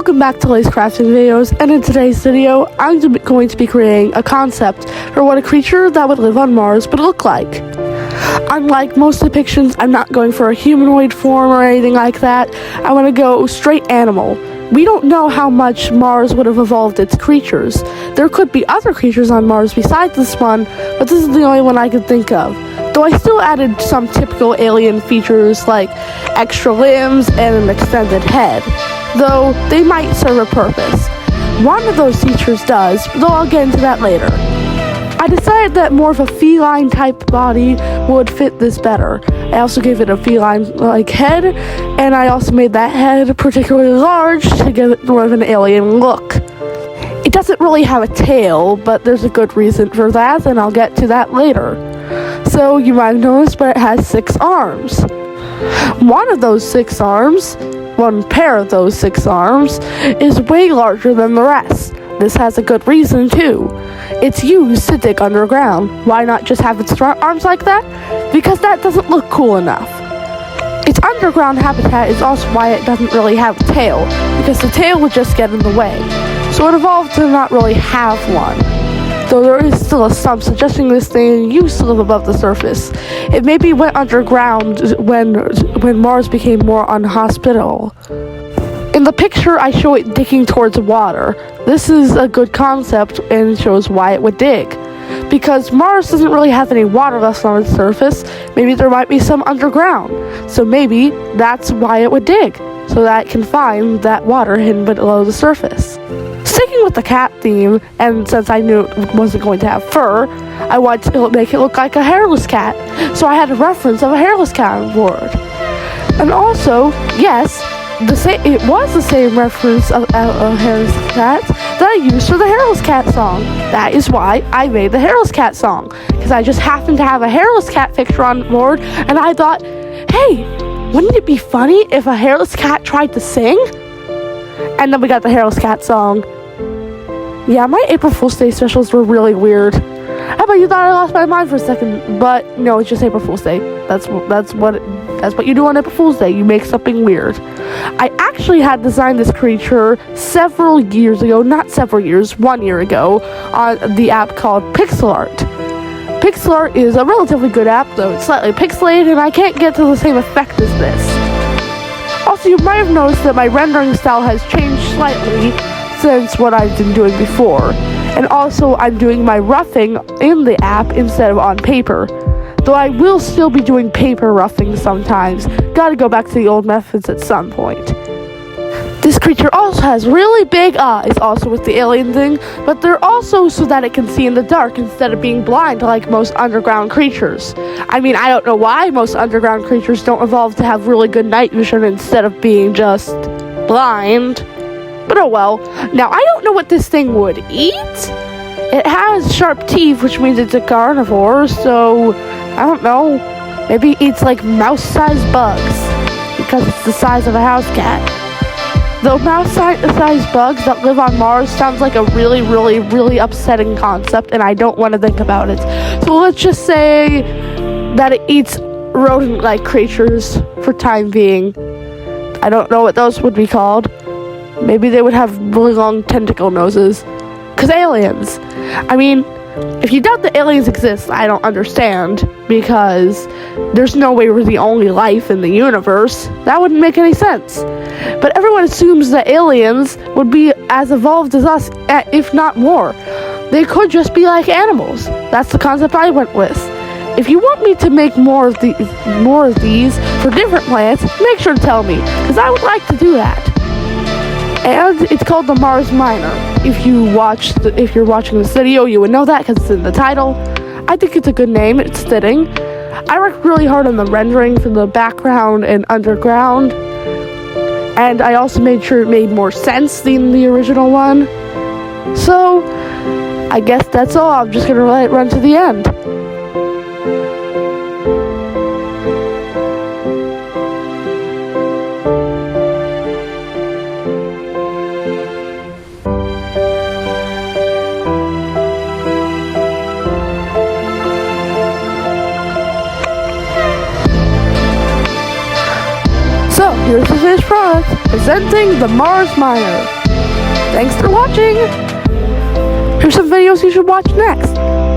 Welcome back to Lay's Crafting Videos, and in today's video, I'm going to be creating a concept for what a creature that would live on Mars would look like. Unlike most depictions, I'm not going for a humanoid form or anything like that. I want to go straight animal. We don't know how much Mars would have evolved its creatures. There could be other creatures on Mars besides this one, but this is the only one I could think of. Though I still added some typical alien features like extra limbs and an extended head, though they might serve a purpose. One of those features does, though I'll get into that later. I decided that more of a feline type body would fit this better. I also gave it a feline-like head, and I also made that head particularly large to give it more of an alien look. It doesn't really have a tail, but there's a good reason for that, and I'll get to that later. So you might have noticed, but it has 6 arms. One of those 6 arms, one pair of those 6 arms, is way larger than the rest. This has a good reason too. It's used to dig underground. Why not just have its front arms like that? Because that doesn't look cool enough. Its underground habitat is also why it doesn't really have a tail, because the tail would just get in the way. So it evolved to not really have one. Though there is still a stump suggesting this thing used to live above the surface. It maybe went underground when Mars became more unhospitable. In the picture, I show it digging towards water. This is a good concept and shows why it would dig. Because Mars doesn't really have any water left on its surface, maybe there might be some underground. So maybe that's why it would dig, so that it can find that water hidden below the surface. Sticking with the cat theme, and since I knew it wasn't going to have fur, I wanted to make it look like a hairless cat, so I had a reference of a hairless cat on board. And also, yes, it was the same reference of a hairless cat that I used for the hairless cat song. That is why I made the hairless cat song, because I just happened to have a hairless cat picture on board, and I thought, hey, wouldn't it be funny if a hairless cat tried to sing? And then we got the hairless cat song. Yeah, my April Fool's Day specials were really weird. How about you thought I lost my mind for a second? But no, it's just April Fool's Day. That's what you do on April Fool's Day. You make something weird. I actually had designed this creature several years ago, not several years, 1 year ago, on the app called Pixel Art. Pixel Art is a relatively good app, though it's slightly pixelated, and I can't get to the same effect as this. Also, you might have noticed that my rendering style has changed slightly since what I've been doing before. And also, I'm doing my roughing in the app instead of on paper. Though I will still be doing paper roughing sometimes. Gotta go back to the old methods at some point. This creature also has really big eyes, also with the alien thing, but they're also so that it can see in the dark instead of being blind like most underground creatures. I mean, I don't know why most underground creatures don't evolve to have really good night vision instead of being just blind. But oh well. Now, I don't know what this thing would eat. It has sharp teeth, which means it's a carnivore, so I don't know. Maybe it eats like mouse-sized bugs, because it's the size of a house cat. Though mouse-sized bugs that live on Mars sounds like a really, really, really upsetting concept, and I don't want to think about it. So let's just say that it eats rodent-like creatures for time being. I don't know what those would be called. Maybe they would have really long tentacle noses. 'Cause aliens. I mean, if you doubt that aliens exist, I don't understand. Because there's no way we're the only life in the universe. That wouldn't make any sense. But everyone assumes that aliens would be as evolved as us, if not more. They could just be like animals. That's the concept I went with. If you want me to make more of these for different plants, make sure to tell me. Because I would like to do that. And it's called the Mars Miner. If you're watching this video, you would know that because it's in the title. I think it's a good name. It's fitting. I worked really hard on the rendering for the background and underground. And I also made sure it made more sense than the original one. So, I guess that's all. I'm just going to let it run to the end. So, here's the finished product, presenting the Mars Miner. Thanks for watching! Here's some videos you should watch next.